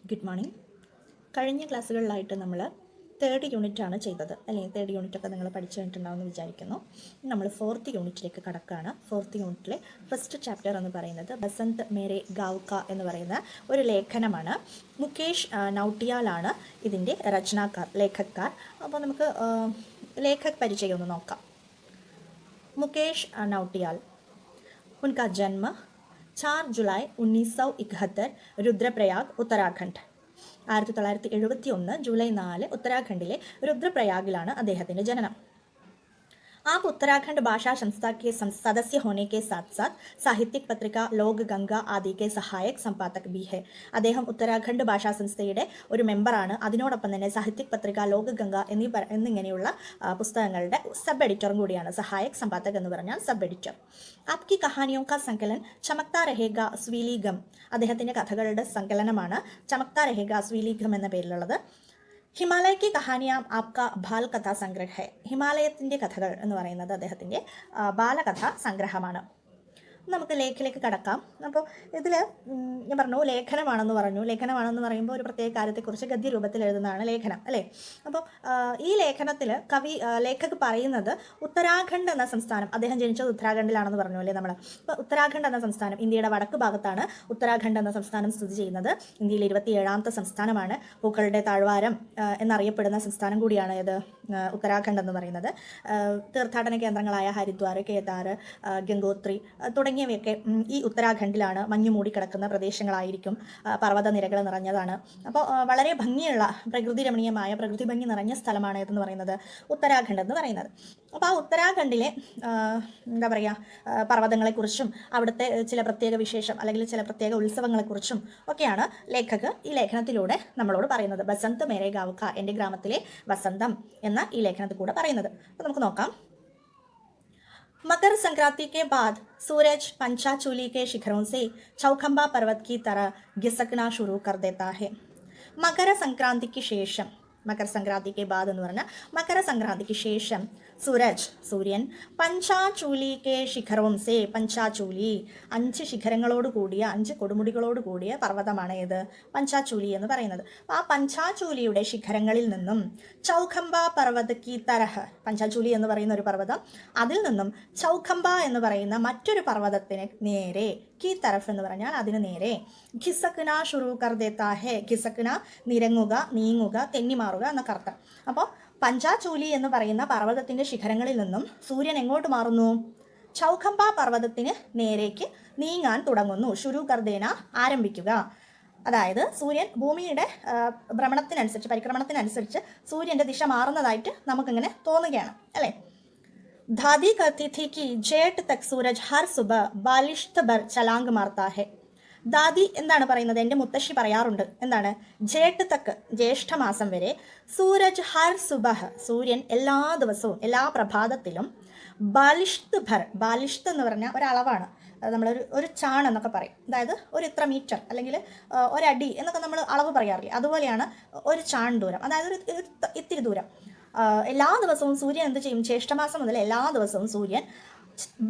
Good morning. കഴിഞ്ഞ ക്ലാസ്സുകളിലായിട്ട് നമ്മൾ third യൂണിറ്റാണ് ചെയ്തത്, അല്ലെങ്കിൽ തേർഡ് യൂണിറ്റൊക്കെ നിങ്ങൾ പഠിച്ചു കഴിഞ്ഞിട്ടുണ്ടാവുമെന്ന് വിചാരിക്കുന്നു. നമ്മൾ ഫോർത്ത് യൂണിറ്റിലേക്ക് കടക്കുകയാണ്. ഫോർത്ത് യൂണിറ്റിലെ ഫസ്റ്റ് ചാപ്റ്റർ എന്ന് പറയുന്നത് ബസന്ത് മേരെ ഗാവ് കാ എന്ന് പറയുന്ന ഒരു ലേഖനമാണ്. മുകേഷ് നൗട്ടിയാലാണ് ഇതിൻ്റെ ലേഖകക്കാർ. അപ്പോൾ നമുക്ക് ലേഖക് പരിചയം ഒന്ന് നോക്കാം. മുകേഷ് നൗട്ടിയാൽ, उनका जन्म 4 जुलाई 1971 रुद्रप्रयाग उत्तराखंड. 1971 ജൂലൈ 4 ഉത്തരാഖണ്ഡിലെ രുദ്രപ്രയാഗിലാണ് അദ്ദേഹത്തിൻ്റെ ജനനം. आप उत्तराखंड भाषा संस्था के सदस्य होने के साथ साथ साहित्यिक पत्रिका लोक गंगा आदि के सहायक संपादक भी है. അദ്ദേഹം ഉത്തരാഖണ്ഡ് ഭാഷാ സംസ്ഥയുടെ ഒരു മെമ്പറാണ്. അതിനോടൊപ്പം തന്നെ സാഹിത്യക് പത്രിക ലോക ഗംഗ എന്നിങ്ങനെയുള്ള പുസ്തകങ്ങളുടെ സബ് എഡിറ്ററും കൂടിയാണ്. സഹായക് സമ്പാദക് എന്ന് പറഞ്ഞാൽ സബ് എഡിറ്റർ. ആപ്കി കഹാനിയോ കാ സങ്കലൻ ചമക്താ രഹേഗ സ്വീലിഗം, അദ്ദേഹത്തിൻ്റെ കഥകളുടെ സങ്കലനമാണ് ചമക്താ രഹേഗ സ്വീലിഗം എന്ന പേരിലുള്ളത്. ഹിമാലയ കി കഹാനിയാം ആപ്ക ബാൽ കഥാ സംഗ്രഹ്, ഹിമാലയത്തിൻ്റെ കഥകൾ എന്ന് പറയുന്നത് അദ്ദേഹത്തിൻ്റെ ബാലകഥാ സംഗ്രഹമാണ്. നമുക്ക് ലേഖയിലേക്ക് കടക്കാം. അപ്പോൾ ഇതിൽ ഞാൻ പറഞ്ഞു ലേഖനമാണെന്ന് പറഞ്ഞു. ലേഖനമാണെന്ന് പറയുമ്പോൾ ഒരു പ്രത്യേക കാര്യത്തെക്കുറിച്ച് ഗദ്യരൂപത്തിൽ എഴുതുന്നതാണ് ലേഖനം, അല്ലേ? അപ്പോൾ ഈ ലേഖനത്തിൽ ലേഖക് പറയുന്നത് ഉത്തരാഖണ്ഡ് എന്ന സംസ്ഥാനം, അദ്ദേഹം ജനിച്ചത് ഉത്തരാഖണ്ഡിലാണെന്ന് പറഞ്ഞു അല്ലേ നമ്മൾ. അപ്പോൾ ഉത്തരാഖണ്ഡ് എന്ന സംസ്ഥാനം ഇന്ത്യയുടെ വടക്ക് ഭാഗത്താണ് ഉത്തരാഖണ്ഡ് എന്ന സംസ്ഥാനം സ്ഥിതി ചെയ്യുന്നത്. ഇന്ത്യയിൽ 27ാമത്തെ സംസ്ഥാനമാണ്. പൂക്കളുടെ താഴ്വാരം എന്നറിയപ്പെടുന്ന സംസ്ഥാനം കൂടിയാണ് ഇത് ഉത്തരാഖണ്ഡ് എന്ന് പറയുന്നത്. തീർത്ഥാടന കേന്ദ്രങ്ങളായ ഹരിദ്വാർ, കേദാർ, ഗംഗോത്രി തുടങ്ങിയവയൊക്കെ ഈ ഉത്തരാഖണ്ഡിലാണ്. മഞ്ഞു മൂടിക്കിടക്കുന്ന പ്രദേശങ്ങളായിരിക്കും, പർവ്വതനിരകൾ നിറഞ്ഞതാണ്. അപ്പോൾ വളരെ ഭംഗിയുള്ള പ്രകൃതി ഭംഗി നിറഞ്ഞ സ്ഥലമാണ് ഇതെന്ന് പറയുന്നത് ഉത്തരാഖണ്ഡ് എന്ന് പറയുന്നത്. അപ്പോൾ ആ ഉത്തരാഖണ്ഡിലെ എന്താ പറയുക പർവ്വതങ്ങളെക്കുറിച്ചും അവിടുത്തെ ചില പ്രത്യേക വിശേഷം അല്ലെങ്കിൽ ചില പ്രത്യേക ഉത്സവങ്ങളെക്കുറിച്ചും ഒക്കെയാണ് ലേഖക് ഈ ലേഖനത്തിലൂടെ നമ്മളോട് പറയുന്നത്. ബസന്ത് മേരെ ഗാവ് കാ, എൻ്റെ ഗ്രാമത്തിലെ വസന്തം എന്ന ഈ ലേഖനത്തിൽ കൂടെ പറയുന്നത്. അപ്പോൾ നമുക്ക് നോക്കാം. मकर संक्रांति के बाद सूरज पंचाचूली के शिखरों से चौखंबा पर्वत की तरह घिसकना शुरू कर देता है. मकर संक्रांतिക്ക് ശേഷം, മകര സംക്രാന്തിക്ക് ബാദ് എന്ന് പറഞ്ഞാൽ മകര സംക്രാന്തിക്ക് ശേഷം സൂര്യൻ പഞ്ചാചൂലി കെ ശിഖറോം സേ, പഞ്ചാചൂലി 5 ശിഖരങ്ങളോട് കൂടിയ 5 കൊടുമുടികളോട് കൂടിയ പർവ്വതമാണ് ഏത് പഞ്ചാചൂലി എന്ന് പറയുന്നത്. ആ പഞ്ചാചൂലിയുടെ ശിഖരങ്ങളിൽ നിന്നും ചൗഖംബ പർവ്വത കി തരഹ്, പഞ്ചാചൂലി എന്ന് പറയുന്ന ഒരു പർവ്വതം, അതിൽ നിന്നും ചൗഖംബ എന്ന് പറയുന്ന മറ്റൊരു പർവ്വതത്തിന് നേരെ, കി തരഫ് എന്ന് പറഞ്ഞാൽ അതിന് നേരെ, ഖിസക്ന ഷുറൂ കർ ദേത്താ ഹെ, ഖിസക്ന നിരങ്ങുക, നീങ്ങുക, തെന്നിമാറുക എന്നൊക്കെ അർത്ഥം. അപ്പോൾ പഞ്ചാചൂലി എന്ന് പറയുന്ന പർവ്വതത്തിൻ്റെ ശിഖരങ്ങളിൽ നിന്നും സൂര്യൻ എങ്ങോട്ട് മാറുന്നു? ചൗഖംബ പർവ്വതത്തിന് നേരേക്ക് നീങ്ങാൻ തുടങ്ങുന്നു. ഷുറൂ കർദേന, ആരംഭിക്കുക. അതായത് സൂര്യൻ ഭൂമിയുടെ പരിക്രമണത്തിനനുസരിച്ച് സൂര്യൻ്റെ ദിശ മാറുന്നതായിട്ട് നമുക്കിങ്ങനെ തോന്നുകയാണ്, അല്ലേ? दादी कहती थी कि जेठ तक सूरज हर सुबह बालिश्त भर छलांग मारता है. ദാദി എന്താണ് പറയുന്നത്? എൻ്റെ മുത്തശ്ശി പറയാറുണ്ട്. എന്താണ്? ജേട്ട് തക്ക്, ജ്യേഷ്ഠമാസം വരെ, സൂരജ് ഹർ സുബഹ്, സൂര്യൻ എല്ലാ ദിവസവും എല്ലാ പ്രഭാതത്തിലും, ബാലിഷ്ത് ഭർ, ബാലിഷ്ത് എന്ന് പറഞ്ഞാൽ ഒരളവാണ്, നമ്മളൊരു ചാൺ എന്നൊക്കെ പറയും. അതായത് ഒരു ഇത്ര മീറ്റർ അല്ലെങ്കിൽ ഒരടി എന്നൊക്കെ നമ്മൾ അളവ് പറയാറില്ലേ, അതുപോലെയാണ് ഒരു ചാൺ ദൂരം, അതായത് ഒരു ഇത്തിരി ദൂരം. എല്ലാ ദിവസവും സൂര്യൻ എന്ത് ചെയ്യും? ജ്യേഷ്ഠമാസം മുതൽ എല്ലാ ദിവസവും സൂര്യൻ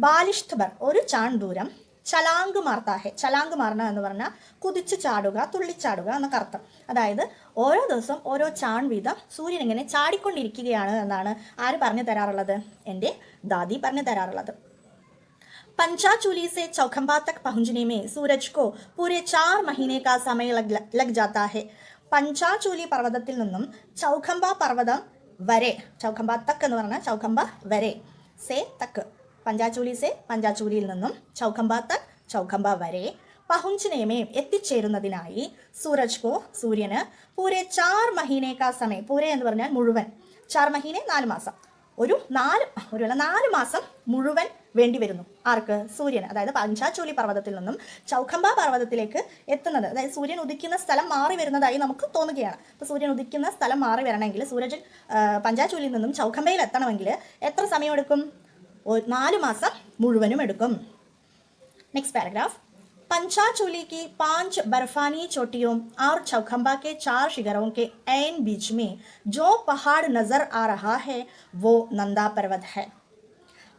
ബാലിഷ്ത് ഭർ, ഒരു ചാൺ ദൂരം, ചലാങ്ക് മാർത്താഹെ, ചലാങ്ക് മാറണ എന്ന് പറഞ്ഞാൽ കുതിച്ചു ചാടുക, തുള്ളിച്ചാടുക എന്നൊക്കെ അർത്ഥം. അതായത് ഓരോ ദിവസം ഓരോ ചാൺ വീതം സൂര്യൻ ഇങ്ങനെ ചാടിക്കൊണ്ടിരിക്കുകയാണ് എന്നാണ് ആര് പറഞ്ഞു തരാറുള്ളത്? എൻ്റെ ദാദി പറഞ്ഞു തരാറുള്ളത്. पंचाचूली से चौखंबा तक पहुंचने में सूरज को पूरे 4 महीने का समय लग जाता है. പഞ്ചാചൂലി പർവ്വതത്തിൽ നിന്നും ചൗഖംബ പർവ്വതം വരെ, ചൗഖംബ തക്ക് എന്ന് പറഞ്ഞാൽ ചൗഖംബ വരെ, സേ തക്ക്, പഞ്ചാചൂലി സേ, പഞ്ചാചൂലിയിൽ നിന്നും ചൗഖംബ തക്ക്, ചൗഖംബ വരെ, പഹുഞ്ചിനേമേ എത്തിച്ചേരുന്നതിനായി, സൂരജ് കോ, സൂര്യന്, പൂരെ 4 മഹീനെ കാ സമയം, പൂരെ എന്ന് പറഞ്ഞാൽ മുഴുവൻ, 4 മഹീനെ 4 മാസം, ഒരു 4 മാസം മുഴുവൻ വേണ്ടി വരുന്നു. ആർക്ക്? സൂര്യന്. അതായത് പഞ്ചാചൂലി പർവ്വതത്തിൽ നിന്നും ചൗഖംബ പർവ്വതത്തിലേക്ക് എത്തുന്നത്, അതായത് സൂര്യൻ ഉദിക്കുന്ന സ്ഥലം മാറി വരുന്നതായി നമുക്ക് തോന്നുകയാണ്. അപ്പോൾ സൂര്യൻ ഉദിക്കുന്ന സ്ഥലം മാറി വരണമെങ്കിൽ, സൂരജ് പഞ്ചാചൂലിയിൽ നിന്നും ചൗഖംബയിൽ എത്തണമെങ്കിൽ എത്ര സമയമെടുക്കും? 4 മാസം മുഴുവനും എടുക്കും. Next paragraph. पंचाचूली की 5 बर्फानी चोटियों और चौखंबा के 4 शिखरों के ऐन बीच में जो पहाड़ नजर आ रहा है वो नंदा पर्वत है.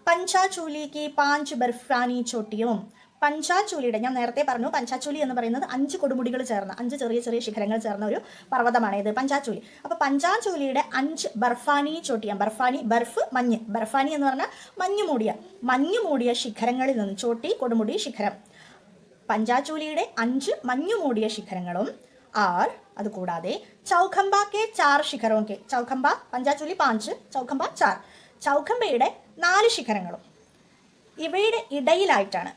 पंचाचूली की 5 बर्फानी चोटियों, പഞ്ചാചൂലിയുടെ, ഞാൻ നേരത്തെ പറഞ്ഞു പഞ്ചാചൂലി എന്ന് പറയുന്നത് 5 കൊടുമുടികൾ ചേർന്ന 5 ചെറിയ ചെറിയ ശിഖരങ്ങൾ ചേർന്ന ഒരു പർവ്വതമാണ് ഇത് പഞ്ചാചൂലി. അപ്പോൾ പഞ്ചാചൂലിയുടെ 5 ബർഫാനി ചോട്ടിയാണ്. ബർഫ് മഞ്ഞ്, ബർഫാനി എന്ന് പറഞ്ഞാൽ മഞ്ഞു മൂടിയ ശിഖരങ്ങളിൽ നിന്ന്, ചോട്ടി കൊടുമുടി ശിഖരം, പഞ്ചാചൂലിയുടെ 5 മഞ്ഞു മൂടിയ ശിഖരങ്ങളും ആർ അതുകൂടാതെ ചൗഖംബ കെ 4 ശിഖരവും കെ, ചൗഖംബ പഞ്ചാചൂലി 5, ചൗഖംബ 4, ചൗഖംബയുടെ 4 ശിഖരങ്ങളും ഇവയുടെ ഇടയിലായിട്ടാണ്.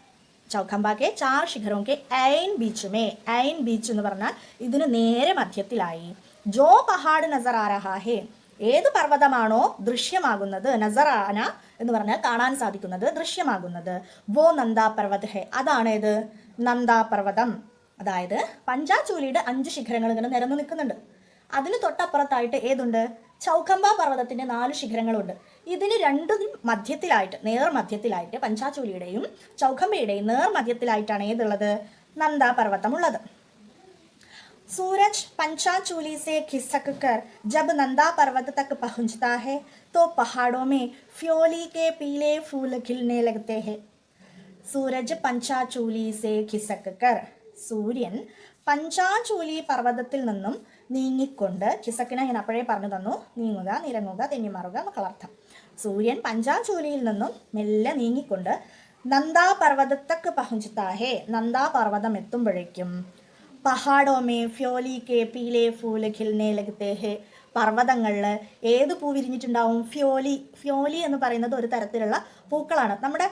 ചൗഖംബ കെ 4 ശിഖരവും കെ ഐൻ ബീച്ചുമേ, ഐൻ ബീച്ച് എന്ന് പറഞ്ഞാൽ ഇതിന് നേരെ മധ്യത്തിലായി. ജോ പഹാഡ് നസർ ആ രഹാ ഹേ, ഏത് പർവ്വതമാണോ ദൃശ്യമാകുന്നത്, നസറാന എന്ന് പറഞ്ഞാൽ കാണാൻ സാധിക്കുന്നത്, ദൃശ്യമാകുന്നത്, വോ നന്ദാ പർവ്വത് ഹേ, അതാണ് ഏത്, നന്ദാ പർവ്വതം. അതായത് പഞ്ചാചൂലിയുടെ 5 ശിഖരങ്ങൾ ഇങ്ങനെ നിരന്നു നിൽക്കുന്നുണ്ട്. അതിന് തൊട്ടപ്പുറത്തായിട്ട് ഏതുണ്ട്, ചൗഖംബ പർവ്വതത്തിന്റെ 4 ശിഖരങ്ങളുണ്ട്. ഇതിന് രണ്ടും മധ്യത്തിലായിട്ട്, നേർമധ്യത്തിലായിട്ട്, പഞ്ചാചൂലിയുടെയും ചൗഖംബയുടെയും നേർമധ്യത്തിലായിട്ടാണ് ഏതുള്ളത്, നന്ദാ പർവ്വതം ഉള്ളത്. സൂരജ് पंचाचूली से खिसक कर जब नंदा पर्वत तक पहुंचता है तो पहाड़ों में फ्योली के पीले फूल खिलने लगते हैं. सूरज पंचाचूली से खिसक कर, സൂര്യൻ പഞ്ചാചൂലി പർവ്വതത്തിൽ നിന്നും നീങ്ങിക്കൊണ്ട്, ഖിസക്കിനെ ഞാൻ അപ്പോഴേ പറഞ്ഞു തന്നു, നീങ്ങുക, നിരങ്ങുക, തെന്നിമാറുക എന്നൊക്കെ. സൂര്യൻ പഞ്ചാചൂലിയിൽ നിന്നും മെല്ലെ നീങ്ങിക്കൊണ്ട് നന്ദാ പർവ്വതത്തക്ക് പഹുഞ്ചത്താഹേ, നന്ദാ പർവ്വതം എത്തുമ്പോഴേക്കും പഹാഡോമേ ഫ്യോലി കെ പീലെ ഫൂല് ഖിൽനെ ലഗത്തെ ഹേ, പർവ്വതങ്ങളിൽ ഏത് പൂ വിരിഞ്ഞിട്ടുണ്ടാവും, ഫ്യോലി എന്ന് പറയുന്നത് ഒരു തരത്തിലുള്ള പൂക്കളാണ്. നമ്മുടെ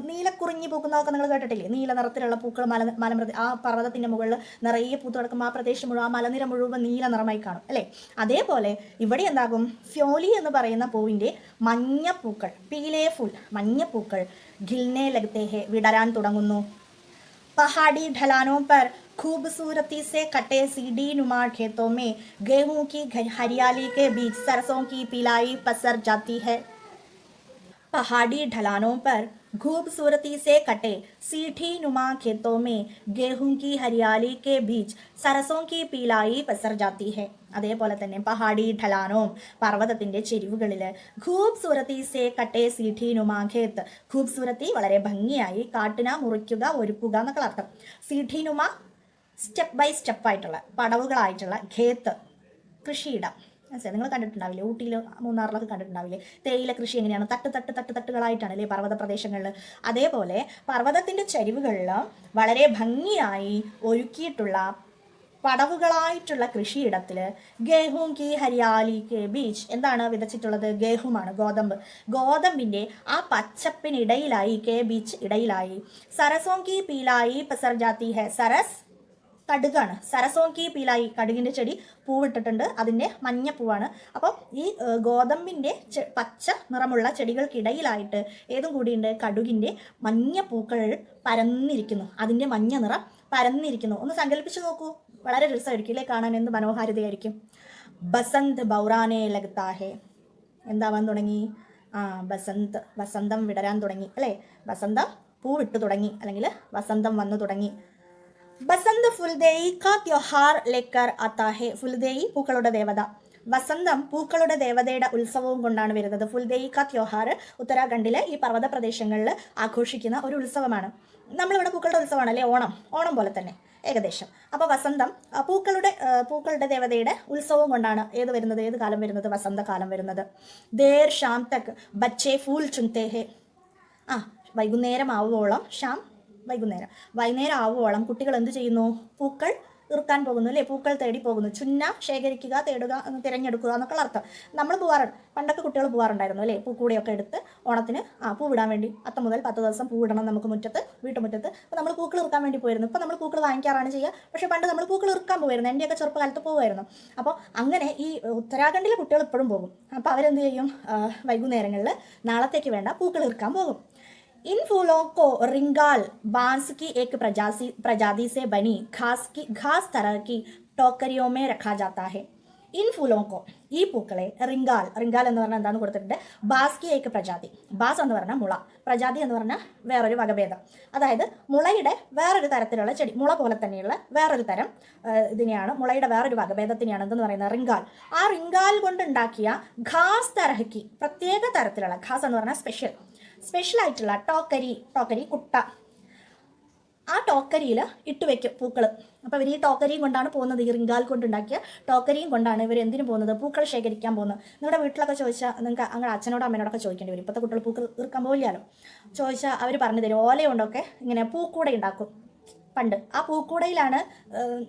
നീലക്കുറിഞ്ഞി പൂക്കുന്നതൊക്കെ നിങ്ങൾ കേട്ടിട്ടില്ലേ, നീല നിറത്തിലുള്ള പൂക്കൾ മലമൃതി, ആ പർവ്വതത്തിൻ്റെ മുകളിൽ നിറയെ പൂത്ത് കിടക്കുമ്പോൾ ആ പ്രദേശം മുഴുവൻ, ആ മലനിര മുഴുവൻ നീല നിറമായി കാണും അല്ലേ. അതേപോലെ ഇവിടെ എന്താകും, ഫ്യോലി എന്ന് പറയുന്ന പൂവിൻ്റെ മഞ്ഞപ്പൂക്കൾ, പീലേ ഫൂൽ മഞ്ഞപ്പൂക്കൾ, ഖിൽനെ ലഗത്തെ ഹേ വിടരാൻ തുടങ്ങുന്നു. पहाड़ी ढलानों पर खूबसूरती से कटे सीढ़ी नुमा खेतों में गेहूं की हरियाली के बीच सरसों की पिलाई पसर जाती है. पहाड़ी ढलानों पर खूबसूरती से कटे सीढ़ी नुमा खेतों में गेहूं की हरियाली के बीच सरसों की पिलाई पसर जाती है. അതേപോലെ തന്നെ പഹാഡി ഢലാനോം, പർവ്വതത്തിൻ്റെ ചെരിവുകളിൽ, ഖൂബ്സൂരത്തി സേ കട്ടേ സീഠി നുമാഖേത്ത്, ഖൂബ്സൂരത്തി വളരെ ഭംഗിയായി, കാട്ടിന മുറിക്കുക, ഒരുക്കുക എന്നൊക്കെ അർത്ഥം. സീഠി നുമ സ്റ്റെപ്പ് ബൈ സ്റ്റെപ്പായിട്ടുള്ള പടവുകളായിട്ടുള്ള, ഖേത്ത് കൃഷിയിടം, മനസ്സിലായി, നിങ്ങൾ കണ്ടിട്ടുണ്ടാവില്ലേ, ഊട്ടിയിൽ മൂന്നാറിലൊക്കെ കണ്ടിട്ടുണ്ടാവില്ലേ, തേയില കൃഷി എങ്ങനെയാണ്, തട്ടുകളായിട്ടാണ് അല്ലേ പർവ്വത പ്രദേശങ്ങളിൽ. അതേപോലെ പർവ്വതത്തിൻ്റെ ചരിവുകളിൽ വളരെ ഭംഗിയായി ഒരുക്കിയിട്ടുള്ള പടവുകളായിട്ടുള്ള കൃഷിയിടത്തിൽ ഗേഹൂം കി ഹരിയാലി കെ ബീച്ച്, എന്താണ് വിതച്ചിട്ടുള്ളത്, ഗേഹുമാണ്, ഗോതമ്പിൻ്റെ ആ പച്ചപ്പിനിടയിലായി, കെ ബീച്ച് ഇടയിലായി, സരസോം കി പീലായി പസർ ജാത്തി ഹെ, സരസ് കടുകാണ്, സരസോം കി പീലായി കടുകിൻ്റെ ചെടി പൂവിട്ടിട്ടുണ്ട്, അതിൻ്റെ മഞ്ഞപ്പൂവാണ്. അപ്പോൾ ഈ ഗോതമ്പിൻ്റെ പച്ച നിറമുള്ള ചെടികൾക്കിടയിലായിട്ട് ഏതും കൂടിയുണ്ട്, കടുകിൻ്റെ മഞ്ഞപ്പൂക്കൾ പരന്നിരിക്കുന്നു, അതിൻ്റെ മഞ്ഞ നിറം പരന്നിരിക്കുന്നു. ഒന്ന് സങ്കല്പിച്ച് നോക്കൂ, വളരെ രസമായിരിക്കും അല്ലേ കാണാൻ, എന്ത് മനോഹാരിതയായിരിക്കും. ബസന്ത് ബൗറാനെ ലഗ്താഹേ, എന്താവാൻ തുടങ്ങി, വസന്തം വിടരാൻ തുടങ്ങി അല്ലേ, വസന്തം പൂവിട്ടു തുടങ്ങി, അല്ലെങ്കിൽ വസന്തം വന്നു തുടങ്ങി. ബസന്ത് ഫുൽദേയി കാ ത്യോഹാർ ലേക്കർ ആത്താഹേ, ഫുൽദേയി പൂക്കളുടെ ദേവത, വസന്തം പൂക്കളുടെ ദേവതയുടെ ഉത്സവവും കൊണ്ടാണ് വരുന്നത്. ഫുൽദേയി കാ ത്യോഹാർ ഉത്തരാഖണ്ഡിലെ ഈ പർവ്വത പ്രദേശങ്ങളിൽ ആഘോഷിക്കുന്ന ഒരു ഉത്സവമാണ്. നമ്മളിവിടെ പൂക്കളുടെ ഉത്സവമാണ് അല്ലേ, ഓണം പോലെ തന്നെ ഏകദേശം. അപ്പോൾ വസന്തം പൂക്കളുടെ ദേവതയുടെ ഉത്സവം കൊണ്ടാണ് ഏത് കാലം വരുന്നത്, വസന്തകാലം വരുന്നത്. ദേർ ഷാം തക് ബച്ചേ ഫൂൽ ചുൻതേ ഹേ, വൈകുന്നേരം ആവുവോളം, വൈകുന്നേരം ആവുവോളം കുട്ടികൾ എന്ത് ചെയ്യുന്നു, പൂക്കൾ ഇറുക്കാൻ പോകുന്നു അല്ലേ, പൂക്കൾ തേടി പോകുന്നു. ചുന്ന ശേഖരിക്കുക, തേടുക, തിരഞ്ഞെടുക്കുക എന്നൊക്കെ അർത്ഥം. നമ്മൾ പോവാറുണ്ട്, പണ്ടൊക്കെ കുട്ടികൾ പോവാറുണ്ടായിരുന്നു അല്ലേ, പൂക്കൂടെയൊക്കെ എടുത്ത് ഓണത്തിന് പൂവിടാൻ വേണ്ടി. 10 മുതൽ 10 ദിവസം പൂവിടണം നമുക്ക് വീട്ടുമുറ്റത്ത്. അപ്പോൾ നമ്മൾ പൂക്കൾ ഇറുക്കാൻ വേണ്ടി പോയിരുന്നു. ഇപ്പോൾ നമ്മൾ പൂക്കൾ വാങ്ങിക്കാറാണ് ചെയ്യുക, പക്ഷേ പണ്ട് നമ്മൾ പൂക്കൾ ഇറുക്കാൻ പോകുമായിരുന്നു. എൻ്റെയൊക്കെ ചെറുപ്പകാലത്ത് പോകുമായിരുന്നു. അപ്പോൾ അങ്ങനെ ഈ ഉത്തരാഖണ്ഡിലെ കുട്ടികൾ ഇപ്പോഴും പോകും. അപ്പോൾ അവരെന്ത് ചെയ്യും, വൈകുന്നേരങ്ങളിൽ നാളത്തേക്ക് വേണ്ട പൂക്കൾ ഇറുക്കാൻ പോകും. इन फूलों को रिंगाल बांस की एक प्रजाति से बनी घास तरह की टोकरियों में रखा जाता है. इन फूलों को, ഈ പൂക്കളെ, റിംഗാൽ എന്ന് പറഞ്ഞാൽ എന്താണെന്ന് കൊടുത്തിട്ടുണ്ട്, ബാസ് की एक പ്രജാതി, ബാസ് എന്ന് പറഞ്ഞാൽ മുള, പ്രജാതി എന്ന് പറഞ്ഞാൽ വേറൊരു വകഭേദം, അതായത് മുളയുടെ വേറൊരു തരത്തിലുള്ള ചെടി, മുള പോലെ തന്നെയുള്ള വേറൊരു തരം ഇതിനെയാണ്, മുളയുടെ വേറൊരു വകഭേദത്തിനെയാണ് എന്തെന്ന് പറയുന്നത്, റിംഗാൽ. ആ റിംഗാൽ കൊണ്ടുണ്ടാക്കിയ ഘാസ് തരഹക്കി, പ്രത്യേക തരത്തിലുള്ള, ഘാസ് എന്ന് പറഞ്ഞാൽ സ്പെഷ്യൽ ആയിട്ടുള്ള, ടോക്കരി കുട്ട, ആ ടോക്കരിയിൽ ഇട്ട് വെക്കും പൂക്കൾ. അപ്പോൾ ഇവർ ഈ ടോക്കരിയും കൊണ്ടാണ് പോകുന്നത്, ഈ റിങ്കാൽ കൊണ്ടുണ്ടാക്കിയ ടോക്കരിയും കൊണ്ടാണ് ഇവർ എന്തിനു പോകുന്നത്, പൂക്കൾ ശേഖരിക്കാൻ പോകുന്നത്. നിങ്ങളുടെ വീട്ടിലൊക്കെ ചോദിച്ചാൽ നിങ്ങൾക്ക് അങ്ങനെ അച്ഛനോടോ അമ്മേനോടൊക്കെ ചോദിക്കേണ്ടി വരും. ഇപ്പോഴത്തെ കുട്ടികൾ പൂക്കൾ ഇറുക്കാൻ പോകില്ലല്ലോ. ചോദിച്ചാൽ അവർ പറഞ്ഞു തരും, ഓല കൊണ്ടൊക്കെ ഇങ്ങനെ പൂക്കൂട ഉണ്ടാക്കും പണ്ട്. ആ പൂക്കൂടയിലാണ്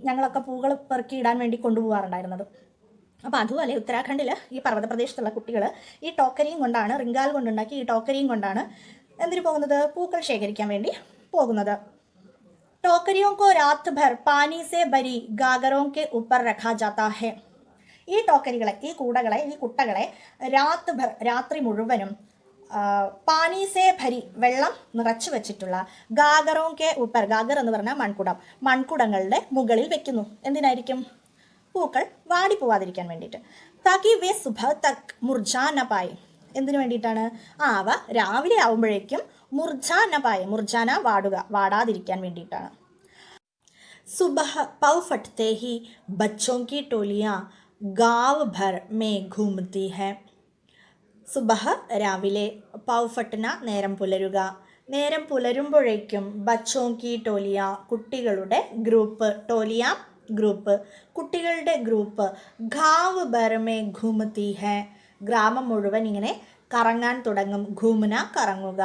ഞങ്ങളൊക്കെ പൂക്കൾ പെറുക്കി ഇടാൻ വേണ്ടി കൊണ്ടുപോകാറുണ്ടായിരുന്നത്. അപ്പോൾ അതുപോലെ ഉത്തരാഖണ്ഡിൽ ഈ പർവ്വത പ്രദേശത്തുള്ള കുട്ടികൾ ഈ ടോക്കരിയും കൊണ്ടാണ്, റിങ്കാൽ കൊണ്ടുണ്ടാക്കി ഈ ടോക്കരിയും കൊണ്ടാണ് എന്തിനു പോകുന്നത്, പൂക്കൾ ശേഖരിക്കാൻ വേണ്ടി പോകുന്നത്. टोकरियों को रात भर पानी से भरी गागरों के ऊपर रखा जाता है. ഈ ടോക്കരികളെ, ഈ കൂടകളെ, ഈ കുട്ടകളെ രാത്ത് ഭർ, രാത്രി മുഴുവനും പാനി സേ ഭരി, വെള്ളം നിറച്ചു വെച്ചിട്ടുള്ള ഗാഗറോം കെ ഊപ്പർ, ഗാഗർ എന്ന് പറഞ്ഞാൽ മൺകുടം, മൺകുടങ്ങളുടെ മുകളിൽ വെക്കുന്നു. എന്തിനായിരിക്കും, പൂക്കൾ വാടിപ്പോവാതിരിക്കാൻ വേണ്ടിയിട്ട്. താക്കി വേ സുബഹ തക് മുർജാന പായ്, എന്തിനു വേണ്ടിയിട്ടാണ്, അവ രാവിലെ ആവുമ്പോഴേക്കും മുർജാന പായ്, മുർജാന വാടുക, വാടാതിരിക്കാൻ വേണ്ടിയിട്ടാണ്. സുബഹ പൗ ഫട്തേ ഹി ബച്ചോं की टोलियां गांव भर में घूमती है. സുബഹ രാവിലെ, പൗ ഫട്ന നേരം പുലരുക, നേരം പുലരുമ്പോഴേക്കും ബച്ചോं की टोलियां കുട്ടികളുടെ ഗ്രൂപ്പ്, ടോലിയ ഗ്രൂപ്പ്, കുട്ടികളുടെ ഗ്രൂപ്പ്, ഗാവ് ഭർ മേ ഘൂമത്തി ഹെ, ഗ്രാമം മുഴുവൻ ഇങ്ങനെ കറങ്ങാൻ തുടങ്ങും, ഘൂമന കറങ്ങുക.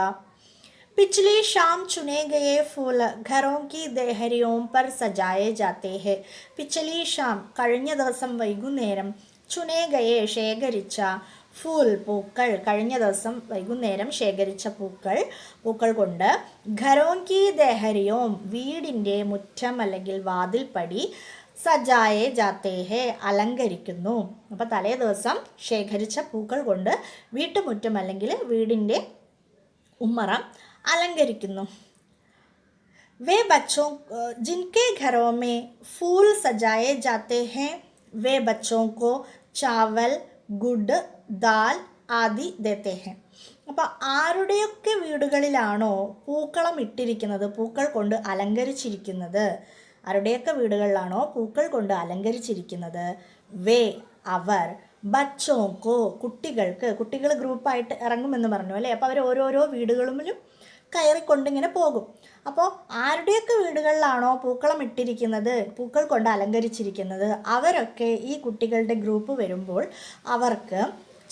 पिछली शाम चुने गए फूल घरों की देहरियों पर सजाए जाते हैं. पिछली शाम കഴിഞ്ഞ ദിവസം വൈകുന്നേരം, ചുനേ ഗയെ ശേഖരിച്ച, ഫൂൽ പൂക്കൾ, കഴിഞ്ഞ ദിവസം വൈകുന്നേരം ശേഖരിച്ച പൂക്കൾ, പൂക്കൾ കൊണ്ട് ഘരോം കി ദേഹരിയോം, വീടിൻ്റെ മുറ്റം അല്ലെങ്കിൽ വാതിൽപ്പടി, സജായെ ജാത്തേ ഹെ, അലങ്കരിക്കുന്നു. അപ്പോൾ തലേ ദിവസം ശേഖരിച്ച പൂക്കൾ കൊണ്ട് വീട്ടുമുറ്റം അല്ലെങ്കിൽ വീടിൻ്റെ ഉമ്മറ अलंकरिക്കുന്നു. वे बच्चों जिनके घरों में फूल सजाए जाते हैं वे बच्चों को चावल गुड़ दाल आदि देते हैं. അപ്പോൾ ആരുടെയൊക്കെ വീടുകളിലാണോ പൂക്കളം ഇട്ടിരിക്കുന്നത്, പൂക്കൾ കൊണ്ട് അലങ്കരിച്ചിരിക്കുന്നത്, ആരുടെയൊക്കെ വീടുകളിലാണോ പൂക്കൾ കൊണ്ട് അലങ്കരിച്ചിരിക്കുന്നത്, വേ അവർ, ബച്ചോക്കോ കുട്ടികൾക്ക്, കുട്ടികൾ ഗ്രൂപ്പായിട്ട് ഇറങ്ങുമെന്ന് പറഞ്ഞു അല്ലേ. അപ്പോൾ അവർ ഓരോരോ വീടുകളിലും കയറിക്കൊണ്ടിങ്ങനെ പോകും. അപ്പോൾ ആരുടെയൊക്കെ വീടുകളിലാണോ പൂക്കളം ഇട്ടിരിക്കുന്നത്, പൂക്കൾ കൊണ്ട് അലങ്കരിച്ചിരിക്കുന്നത്, അവരൊക്കെ ഈ കുട്ടികളുടെ ഗ്രൂപ്പ് വരുമ്പോൾ അവർക്ക്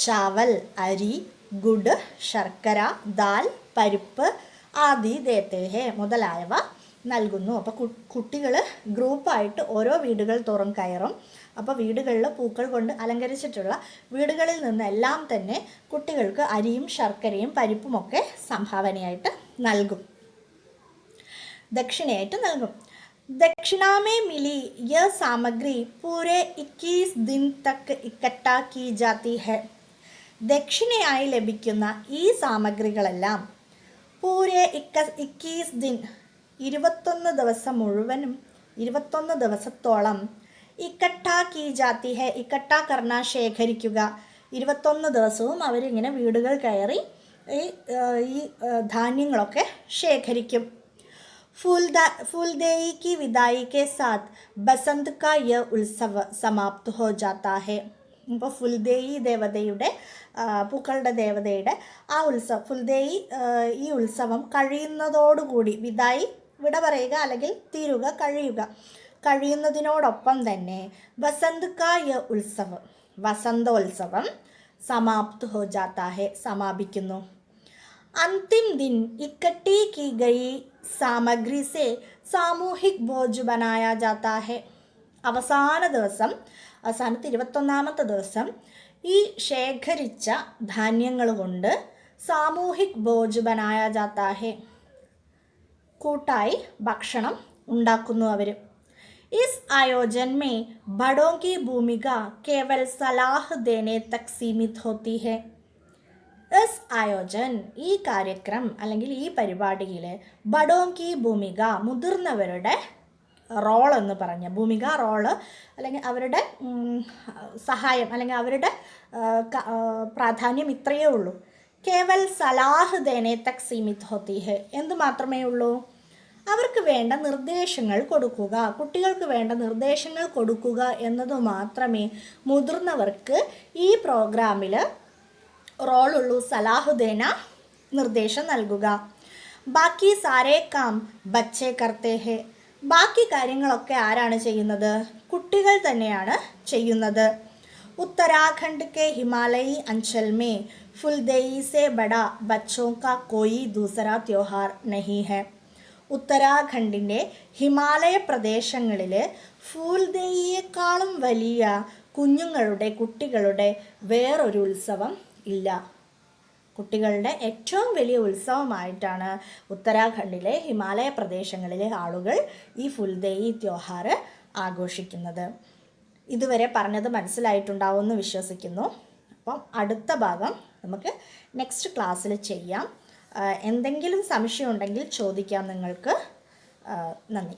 ചാവൽ അരി, ഗുഡ് ശർക്കര, ദാൽ പരിപ്പ്, ആദി ദേത്തേഹേ മുതലായവ നൽകുന്നു. അപ്പോൾ കുട്ടികൾ ഗ്രൂപ്പായിട്ട് ഓരോ വീടുകൾ തോറും കയറും. അപ്പോൾ വീടുകളിൽ പൂക്കൾ കൊണ്ട് അലങ്കരിച്ചിട്ടുള്ള വീടുകളിൽ നിന്നെല്ലാം തന്നെ കുട്ടികൾക്ക് അരിയും ശർക്കരയും പരിപ്പുമൊക്കെ സംഭാവനയായിട്ട് നൽകും, ദക്ഷിണയായിട്ട് നൽകും. दक्षिणा में मिली यह सामग्री पूरे 21 दिन तक इकट्ठा की जाती है. ദക്ഷിണയായി ലഭിക്കുന്ന ഈ സാമഗ്രികളെല്ലാം പൂരെ 21 ദിൻ, 21 ദിവസം മുഴുവനും, 21 ദിവസത്തോളം, ഇക്കട്ടാ കീ ജാത്തി ഹെ, ഇക്കട്ടാ കർണ ശേഖരിക്കുക, 21 ദിവസവും അവരിങ്ങനെ വീടുകൾ കയറി ഈ ധാന്യങ്ങളൊക്കെ ശേഖരിക്കും. फूलदेई की विदाई के साथ बसंत का यह उत्सव समाप्त हो जाता है. ഇപ്പോൾ ഫുൽദേയി ദേവതയുടെ, പൂക്കളുടെ ദേവതയുടെ ആ ഉത്സവം, ഫുൽദേയി ഈ ഉത്സവം കഴിയുന്നതോടുകൂടി, വിദായി വിട പറയുക അല്ലെങ്കിൽ തീരുക, കഴിയുന്നതിനോടൊപ്പം തന്നെ ബസന്ത് കാ യ ഉത്സവം, വസന്തോത്സവം സമാപ്ത് ഹോ ജാത്താ ഹെ, സമാപിക്കുന്നു. अंतिम दिन इकट्ठी की गई सामग्री से सामूहिक भोज बनाया जाता है. അവസാന ദിവസം, അവസാനത്തെ 21ാമത്തെ ദിവസം ഈ ശേഖരിച്ച ധാന്യങ്ങൾ കൊണ്ട് സാമൂഹിക് ഭോജ് ബനായ ജാത്താ ഹെ, കൂട്ടായി ഭക്ഷണം ഉണ്ടാക്കുന്നു അവർ. इस आयोजन में बड़ों की भूमिका केवल सलाह देने तक सीमित होती है. എസ് ആയോജൻ, ഈ കാര്യക്രം അല്ലെങ്കിൽ ഈ പരിപാടിയിൽ ബഡോം കി ഭൂമിക, മുതിർന്നവരുടെ റോൾ എന്ന് പറഞ്ഞ, ഭൂമിക റോള് അല്ലെങ്കിൽ അവരുടെ സഹായം അല്ലെങ്കിൽ അവരുടെ പ്രാധാന്യം ഇത്രയേ ഉള്ളൂ. കേവൽ സലാഹ് ദേനെ തക് സീമിത് ഹോത്തി ഹെ, എന്ത് മാത്രമേ ഉള്ളൂ, അവർക്ക് വേണ്ട നിർദ്ദേശങ്ങൾ കൊടുക്കുക, കുട്ടികൾക്ക് വേണ്ട നിർദ്ദേശങ്ങൾ കൊടുക്കുക എന്നതു മാത്രമേ മുതിർന്നവർക്ക് ഈ പ്രോഗ്രാമിൽ റോളുള്ളൂ. സലാഹുദേന, നിർദ്ദേശം നൽകുക. ബാക്കി സാരേ കാം ബച്ചേ കർത്തേ ഹേ. ബാക്കി കാര്യങ്ങളൊക്കെ ആരാണ് ചെയ്യുന്നത്? കുട്ടികൾ തന്നെയാണ് ചെയ്യുന്നത്. उत्तराखंड के हिमालयी अंचल में फुलदेई से बड़ा बच्चों का कोई दूसरा त्योहार नहीं है. ഉത്തരാഖണ്ഡിൻ്റെ ഹിമാലയ പ്രദേശങ്ങളിൽ ഫൂൽദേയിയേക്കാളും വലിയ കുട്ടികളുടെ വേറൊരു ഉത്സവം ഇല്ല. കുട്ടികളുടെ ഏറ്റവും വലിയ ഉത്സവമായിട്ടാണ് ഉത്തരാഖണ്ഡിലെ ഹിമാലയ പ്രദേശങ്ങളിലെ ആളുകൾ ഈ ഫുൽദേയി ത്യോഹാർ ആഘോഷിക്കുന്നത്. ഇതുവരെ പറഞ്ഞത് മനസ്സിലായിട്ടുണ്ടാവുമെന്ന് വിശ്വസിക്കുന്നു. അപ്പം അടുത്ത ഭാഗം നമുക്ക് നെക്സ്റ്റ് ക്ലാസ്സിൽ ചെയ്യാം. എന്തെങ്കിലും സംശയം ഉണ്ടെങ്കിൽ ചോദിക്കാം നിങ്ങൾക്ക്. നന്ദി.